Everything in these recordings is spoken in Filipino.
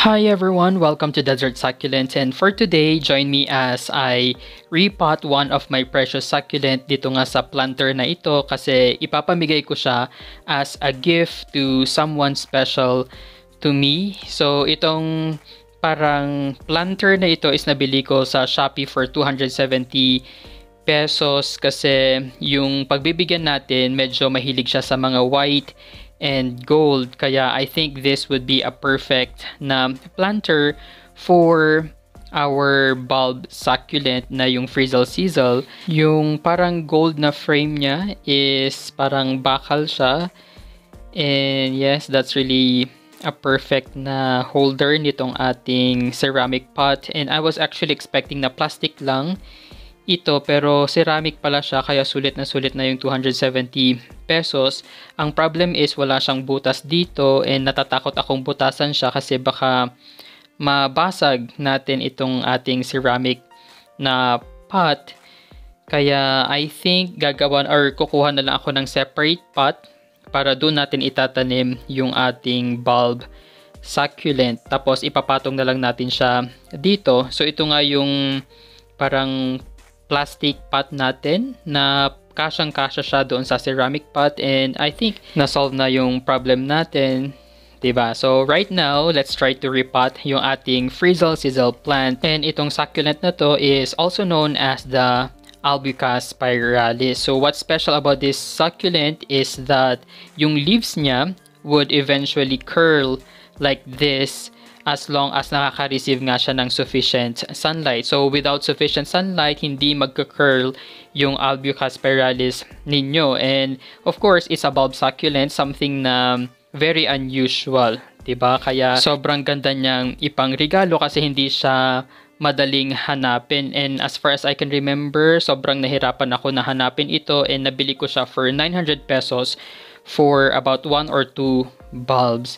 Hi everyone, welcome to Desert Succulent, and for today, join me as I repot one of my precious succulent dito nga sa planter na ito kasi ipapamigay ko siya as a gift to someone special to me. So itong parang planter na ito is nabili ko sa Shopee for 270 pesos kasi yung pagbibigyan natin medyo mahilig siya sa mga white and gold, kaya I think this would be a perfect na planter for our bulb succulent na yung frizzle sizzle. Yung parang gold na frame niya is parang bakal siya, and yes, that's really a perfect na holder nitong ating ceramic pot. And I was actually expecting na plastic lang ito, pero ceramic pala siya, kaya sulit na yung 270 pesos. Ang problem is wala siyang butas dito, and natatakot akong butasan siya kasi baka mabasag natin itong ating ceramic na pot. Kaya I think gagawan or kukuha na lang ako ng separate pot para doon natin itatanim yung ating bulb succulent. Tapos ipapatong na lang natin siya dito. So ito nga yung parang plastic pot natin na kasyang-kasya siya doon sa ceramic pot, and I think na-solve na yung problem natin, diba? So right now, let's try to repot yung ating frizzle sizzle plant, and itong succulent na to is also known as the Albicas spiralis. So what's special about this succulent is that yung leaves niya would eventually curl like this as long as nakaka-receive nga siya ng sufficient sunlight. So without sufficient sunlight, hindi magka-curl yung Albicas spiralis ninyo. And of course, it's a bulb succulent, something na very unusual, diba? Kaya sobrang ganda niyang ipangregalo kasi hindi siya madaling hanapin. And as far as I can remember, sobrang nahirapan ako na hanapin ito, and nabili ko siya for 900 pesos for about 1 or 2 bulbs.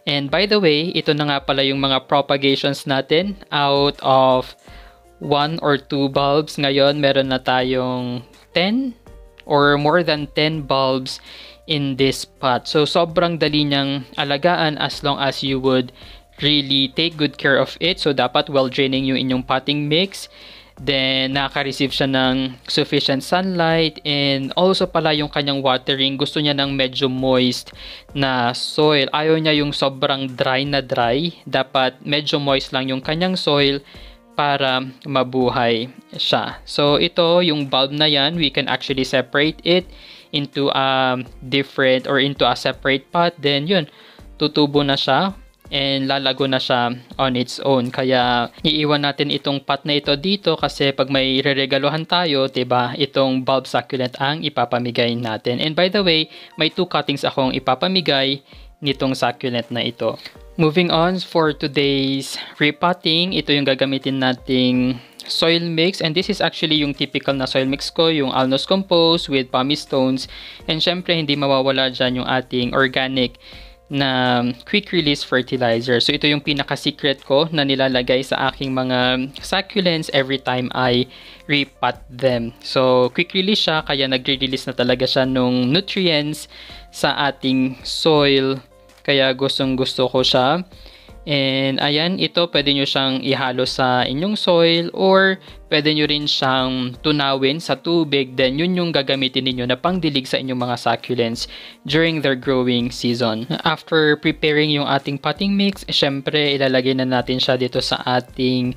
And by the way, ito na nga pala yung mga propagations natin. Out of 1 or 2 bulbs, ngayon meron na tayong 10 or more than 10 bulbs in this pot. So sobrang dali niyang alagaan as long as you would really take good care of it. So dapat well draining yung inyong potting mix. Then, nakaka-receive siya ng sufficient sunlight, and also pala yung kanyang watering, gusto niya ng medyo moist na soil. Ayaw niya yung sobrang dry na dry. Dapat medyo moist lang yung kanyang soil para mabuhay siya. So, ito, yung bulb na yan, we can actually separate it into a different or into a separate pot. Then, yun, tutubo na siya and lalago na siya on its own. Kaya iiwan natin itong pot na ito dito kasi pag may reregaluhan tayo, diba, itong bulb succulent ang ipapamigay natin. And by the way, may 2 cuttings akong ipapamigay nitong succulent na ito. Moving on for today's repotting, ito yung gagamitin nating soil mix, and this is actually yung typical na soil mix ko, yung Alnos Compost with pumice stones, and syempre hindi mawawala dyan yung ating organic na quick release fertilizer. So ito yung pinaka-secret ko na nilalagay sa aking mga succulents every time I repot them. So quick release siya, kaya nagre-release na talaga siya nung nutrients sa ating soil. Kaya gustong-gusto ko siya. And ayan, ito pwede nyo siyang ihalo sa inyong soil, or pwede nyo rin siyang tunawin sa tubig. Then yun yung gagamitin ninyo na pangdilig sa inyong mga succulents during their growing season. After preparing yung ating potting mix, syempre ilalagay na natin siya dito sa ating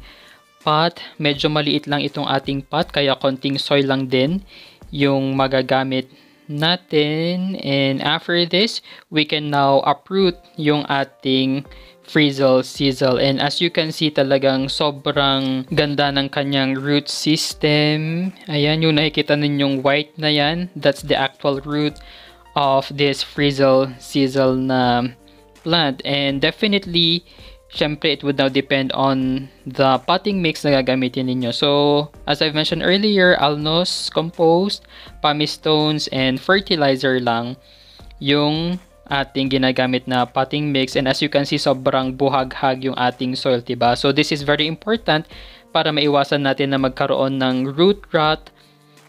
pot. Medyo maliit lang itong ating pot, kaya konting soil lang din yung magagamit natin. And after this, we can now uproot yung ating frizzle sizzle, and as you can see, talagang sobrang ganda ng kanyang root system. Ayan, yung nakikita ninyong white na yan, that's the actual root of this frizzle sizzle na plant. And definitely, syempre, it would now depend on the potting mix na gagamitin ninyo. So, as I've mentioned earlier, Alnos Compost, pumice stones, and fertilizer lang yung ating ginagamit na potting mix. And as you can see, sobrang buhaghag yung ating soil, diba? So this is very important para maiwasan natin na magkaroon ng root rot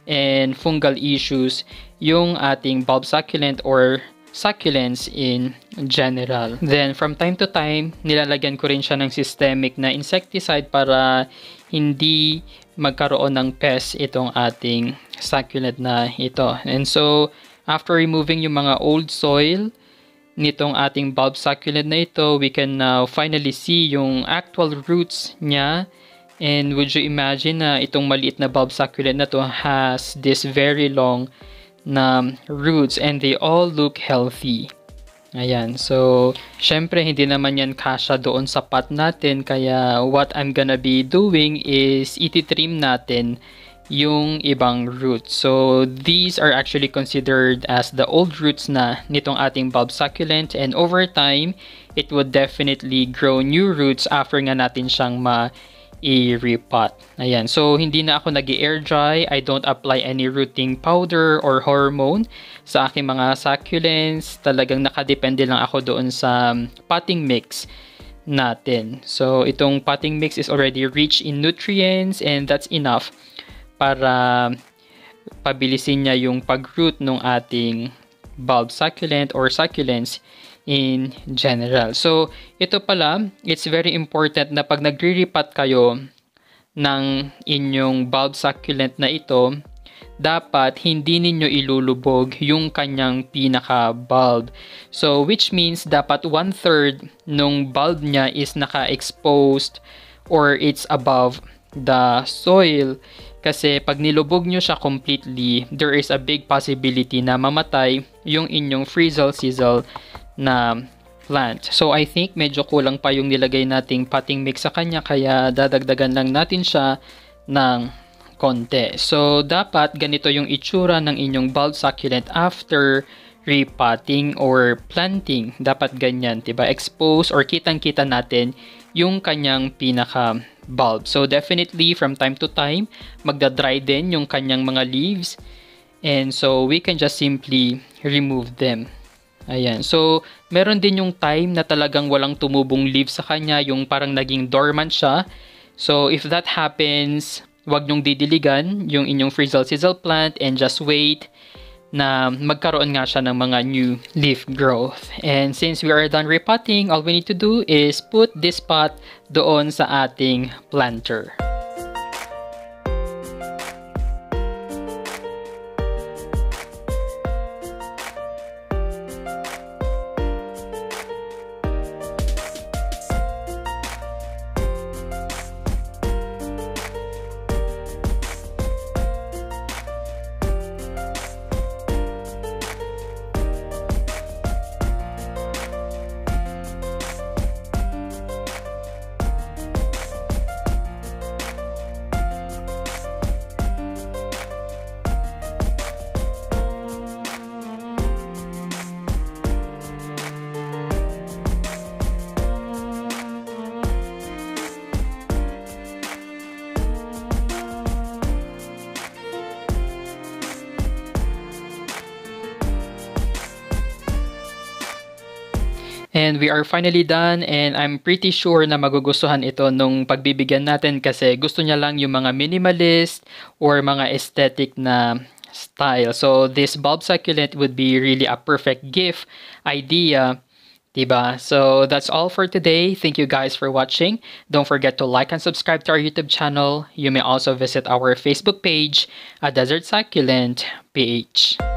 and fungal issues yung ating bulb succulent or succulents in general. Then, from time to time, nilalagyan ko rin siya ng systemic na insecticide para hindi magkaroon ng pest itong ating succulent na ito. And so, after removing yung mga old soil nitong ating bulb succulent na ito, we can now finally see yung actual roots niya. And would you imagine na itong maliit na bulb succulent na to has this very long na roots and they all look healthy. Ayan. So, syempre, hindi naman yan kasya doon sa pot natin. Kaya, what I'm gonna be doing is ititrim natin yung ibang roots. So, these are actually considered as the old roots na nitong ating bulb succulent. And over time, it would definitely grow new roots after nga natin siyang i-repot. Ayan. So, hindi na ako nag-air dry. I don't apply any rooting powder or hormone sa aking mga succulents. Talagang nakadepende lang ako doon sa potting mix natin. So, itong potting mix is already rich in nutrients and that's enough para pabilisin niya yung pag-root ng ating bulb succulent or succulents in general. So, ito pala, it's very important na pag nagre-repot kayo ng inyong bulb succulent na ito, dapat hindi ninyo ilulubog yung kanyang pinaka-bulb. So, which means dapat 1/3 nung bulb niya is naka-exposed or it's above the soil. Kasi pag nilubog nyo siya completely, there is a big possibility na mamatay yung inyong frizzle-sizzle na plant. So, I think medyo kulang pa yung nilagay nating potting mix sa kanya, kaya dadagdagan lang natin siya ng konti. So, dapat ganito yung itsura ng inyong bulb succulent after repotting or planting. Dapat ganyan, diba? Expose or kitang-kita natin yung kanyang pinaka-bulb. So, definitely, from time to time, magda-dry din yung kanyang mga leaves. And so, we can just simply remove them. Ayan. So, meron din yung time na talagang walang tumubong leaves sa kanya, yung parang naging dormant siya. So, if that happens, wag nyong didiligan yung inyong frizzle-sizzle plant and just wait na magkaroon nga siya ng mga new leaf growth. And since we are done repotting, all we need to do is put this pot doon sa ating planter. And we are finally done and I'm pretty sure na magugustuhan ito nung pagbibigyan natin kasi gusto niya lang yung mga minimalist or mga aesthetic na style. So this bulb succulent would be really a perfect gift idea, diba? So that's all for today. Thank you guys for watching. Don't forget to like and subscribe to our YouTube channel. You may also visit our Facebook page at Desert Succulent PH.